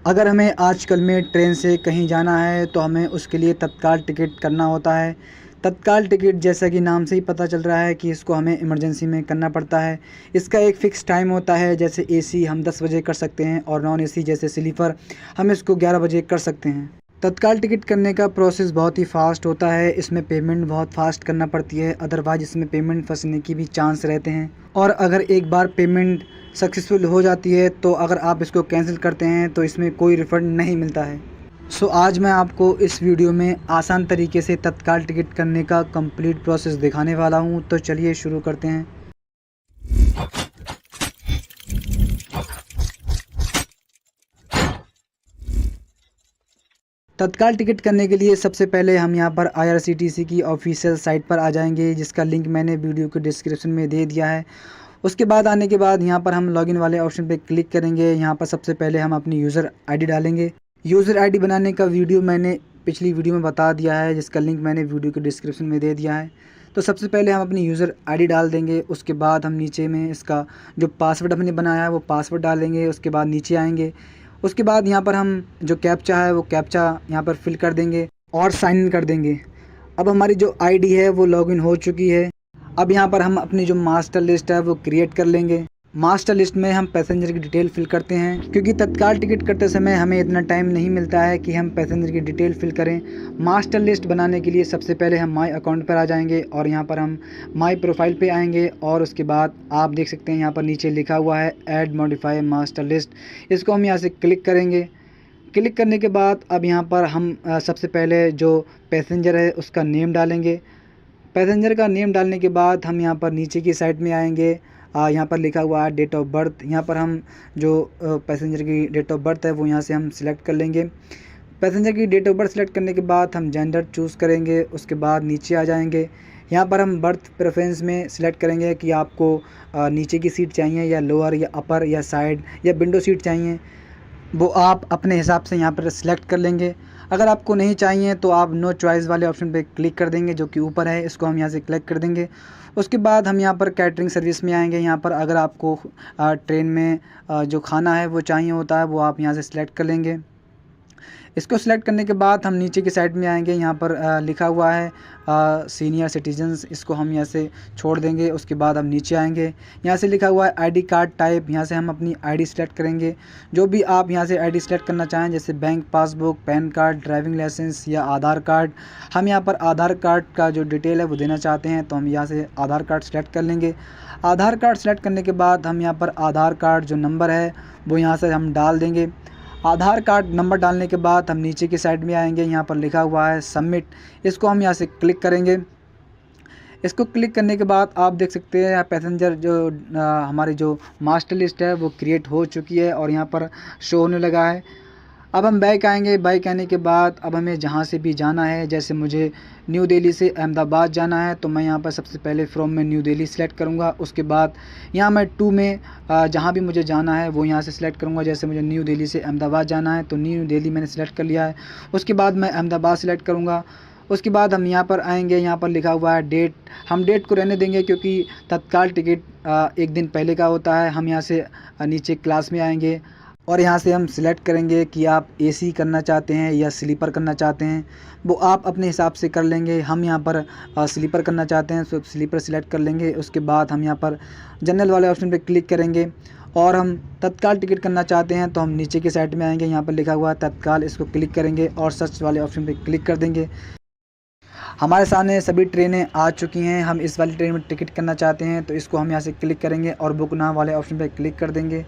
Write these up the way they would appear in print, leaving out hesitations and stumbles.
अगर हमें आजकल में ट्रेन से कहीं जाना है तो हमें उसके लिए तत्काल टिकट करना होता है। तत्काल टिकट जैसा कि नाम से ही पता चल रहा है कि इसको हमें इमरजेंसी में करना पड़ता है। इसका एक फ़िक्स टाइम होता है, जैसे एसी हम 10 बजे कर सकते हैं और नॉन एसी जैसे स्लीपर हम इसको 11 बजे कर सकते हैं। तत्काल टिकट करने का प्रोसेस बहुत ही फ़ास्ट होता है। इसमें पेमेंट बहुत फ़ास्ट करना पड़ती है, अदरवाइज़ इसमें पेमेंट फंसने की भी चांस रहते हैं। और अगर एक बार पेमेंट सक्सेसफुल हो जाती है तो अगर आप इसको कैंसिल करते हैं तो इसमें कोई रिफ़ंड नहीं मिलता है। आज मैं आपको इस वीडियो में आसान तरीके से तत्काल टिकट करने का कंप्लीट प्रोसेस दिखाने वाला हूं। तो चलिए शुरू करते हैं। तत्काल टिकट करने के लिए सबसे पहले हम यहां पर IRCTC की ऑफिशियल साइट पर आ जाएंगे, जिसका लिंक मैंने वीडियो के डिस्क्रिप्शन में दे दिया है। उसके बाद आने के बाद यहाँ पर हम लॉगिन वाले ऑप्शन पे क्लिक करेंगे। यहाँ पर सबसे पहले हम अपनी यूज़र आईडी डालेंगे। यूज़र आईडी बनाने का वीडियो मैंने पिछली वीडियो में बता दिया है, जिसका लिंक मैंने वीडियो के डिस्क्रिप्शन में दे दिया है। तो सबसे पहले हम अपनी यूज़र आईडी डाल देंगे। उसके बाद हम नीचे में इसका जो पासवर्ड हमने बनाया है वो पासवर्ड डालेंगे। उसके बाद नीचे आएंगे। उसके बाद यहाँ पर हम जो कैप्चा है वो कैप्चा यहाँ पर फिल कर देंगे और साइन इन कर देंगे। अब हमारी जो आईडी है वो लॉगिन हो चुकी है। अब यहाँ पर हम अपनी जो मास्टर लिस्ट है वो क्रिएट कर लेंगे। मास्टर लिस्ट में हम पैसेंजर की डिटेल फिल करते हैं, क्योंकि तत्काल टिकट करते समय हमें इतना टाइम नहीं मिलता है कि हम पैसेंजर की डिटेल फिल करें। मास्टर लिस्ट बनाने के लिए सबसे पहले हम माई अकाउंट पर आ जाएंगे और यहाँ पर हम माई प्रोफाइल पे आएंगे और उसके बाद आप देख सकते हैं यहाँ पर नीचे लिखा हुआ है ऐड मॉडिफाई मास्टर लिस्ट। इसको हम यहाँ से क्लिक करेंगे। क्लिक करने के बाद अब यहाँ पर हम सबसे पहले जो पैसेंजर है उसका नेम डालेंगे। पैसेंजर का नेम डालने के बाद हम यहाँ पर नीचे की साइड में आएंगे। यहाँ पर लिखा हुआ है डेट ऑफ बर्थ। यहाँ पर हम जो पैसेंजर की डेट ऑफ बर्थ है वो यहाँ से हम सिलेक्ट कर लेंगे। पैसेंजर की डेट ऑफ बर्थ सेलेक्ट करने के बाद हम जेंडर चूज़ करेंगे। उसके बाद नीचे आ जाएंगे। यहाँ पर हम बर्थ प्रेफरेंस में सिलेक्ट करेंगे कि आपको नीचे की सीट चाहिए या लोअर या अपर या साइड या विंडो सीट चाहिए, वो आप अपने हिसाब से यहाँ पर सिलेक्ट कर लेंगे। अगर आपको नहीं चाहिए तो आप नो चॉइस वाले ऑप्शन पे क्लिक कर देंगे, जो कि ऊपर है। इसको हम यहाँ से क्लिक कर देंगे। उसके बाद हम यहाँ पर कैटरिंग सर्विस में आएंगे। यहाँ पर अगर आपको ट्रेन में जो खाना है वो चाहिए होता है वो आप यहाँ से सिलेक्ट कर लेंगे। इसको सिलेक्ट करने के बाद हम नीचे की साइड में आएंगे। यहाँ पर लिखा हुआ है सीनियर सिटीजन्स, इसको हम यहाँ से छोड़ देंगे। उसके बाद हम नीचे आएंगे। यहाँ से लिखा हुआ है आईडी कार्ड टाइप, यहाँ से हम अपनी आईडी सेलेक्ट करेंगे। जो भी आप यहाँ से आईडी सेलेक्ट करना चाहें, जैसे bank passbook, PAN card, driving licence या आधार कार्ड। हम यहाँ पर आधार कार्ड का जो डिटेल है वो देना चाहते हैं, तो हम यहाँ से आधार कार्ड सेलेक्ट कर लेंगे। आधार कार्ड सेलेक्ट करने के बाद हम यहाँ पर आधार कार्ड जो नंबर है वो यहाँ से हम डाल देंगे। आधार कार्ड नंबर डालने के बाद हम नीचे की साइड में आएंगे। यहाँ पर लिखा हुआ है सबमिट, इसको हम यहाँ से क्लिक करेंगे। इसको क्लिक करने के बाद आप देख सकते हैं पैसेंजर जो हमारी जो मास्टर लिस्ट है वो क्रिएट हो चुकी है और यहाँ पर शो होने लगा है। अब हम बैक आएंगे। बैक आने के बाद अब हमें जहाँ से भी जाना है, जैसे मुझे न्यू दिल्ली से अहमदाबाद जाना है तो मैं यहाँ पर सबसे पहले फ्रॉम में न्यू दिल्ली सेलेक्ट करूँगा। उसके बाद यहाँ मैं टू में जहाँ भी मुझे जाना है वो यहाँ से सिलेक्ट करूँगा। जैसे मुझे न्यू दिल्ली से अहमदाबाद जाना है तो न्यू दिल्ली मैंने सेलेक्ट कर लिया है। उसके बाद मैं अहमदाबाद सेलेक्ट करूँगा। उसके बाद हम यहाँ पर आएंगे। यहाँ पर लिखा हुआ है डेट, हम डेट को रहने देंगे क्योंकि तत्काल टिकट एक दिन पहले का होता है। हम यहाँ से नीचे क्लास में आएंगे और यहाँ से हम सिलेक्ट करेंगे कि आप एसी करना चाहते हैं या स्लीपर करना चाहते हैं, वो आप अपने हिसाब से कर लेंगे। हम यहाँ पर स्लीपर करना चाहते हैं तो स्लीपर सिलेक्ट कर लेंगे। उसके बाद हम यहाँ पर जनरल वाले ऑप्शन पे क्लिक करेंगे और हम तत्काल टिकट करना चाहते हैं तो हम नीचे की साइड में आएंगे। यहाँ पर लिखा हुआ है तत्काल, इसको क्लिक करेंगे और सर्च वाले ऑप्शन पे क्लिक कर देंगे। हमारे सामने सभी ट्रेनें आ चुकी हैं। हम इस वाली ट्रेन में टिकट करना चाहते हैं तो इसको हम यहाँ से क्लिक करेंगे और बुक नाउ वाले ऑप्शन पर क्लिक कर देंगे।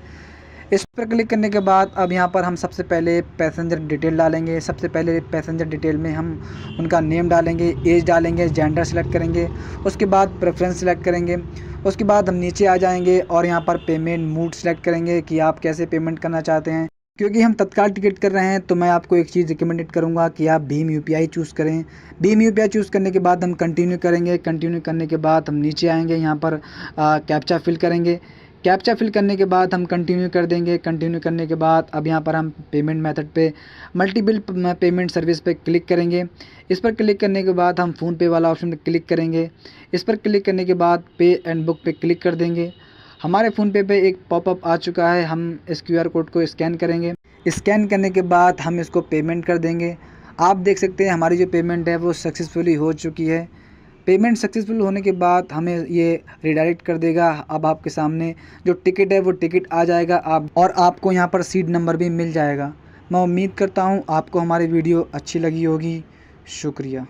इस पर क्लिक करने के बाद अब यहाँ पर हम सबसे पहले पैसेंजर डिटेल डालेंगे। सबसे पहले पैसेंजर डिटेल में हम उनका नेम डालेंगे, एज डालेंगे, जेंडर सेलेक्ट करेंगे। उसके बाद प्रेफरेंस सेलेक्ट करेंगे। उसके बाद हम नीचे आ जाएंगे और यहाँ पर पेमेंट मोड सेलेक्ट करेंगे कि आप कैसे पेमेंट करना चाहते हैं। क्योंकि हम तत्काल टिकट कर रहे हैं तो मैं आपको एक चीज़ रिकमेंडेड करूँगा कि आप भीम यूपीआई चूज़ करें। भीम यूपीआई चूज़ करने के बाद हम कंटिन्यू करेंगे। कंटिन्यू करने के बाद हम नीचे आएंगे। यहाँ पर कैप्चा फिल करेंगे। कैप्चा फिल करने के बाद हम कंटिन्यू कर देंगे। कंटिन्यू करने के बाद अब यहाँ पर हम पेमेंट मेथड पे मल्टीपल पेमेंट सर्विस पे क्लिक करेंगे। इस पर क्लिक करने के बाद हम फ़ोन पे वाला ऑप्शन पे क्लिक करेंगे। इस पर क्लिक करने के बाद पे एंड बुक पे क्लिक कर देंगे। हमारे फ़ोन पे एक पॉपअप आ चुका है, हम इस क्यूआर कोड को स्कैन करेंगे। स्कैन करने के बाद हम इसको पेमेंट कर देंगे। आप देख सकते हैं हमारी जो पेमेंट है वो सक्सेसफुली हो चुकी है। पेमेंट सक्सेसफुल होने के बाद हमें ये रिडायरेक्ट कर देगा। अब आपके सामने जो टिकट है वो टिकट आ जाएगा और आपको यहाँ पर सीट नंबर भी मिल जाएगा। मैं उम्मीद करता हूँ आपको हमारी वीडियो अच्छी लगी होगी। शुक्रिया।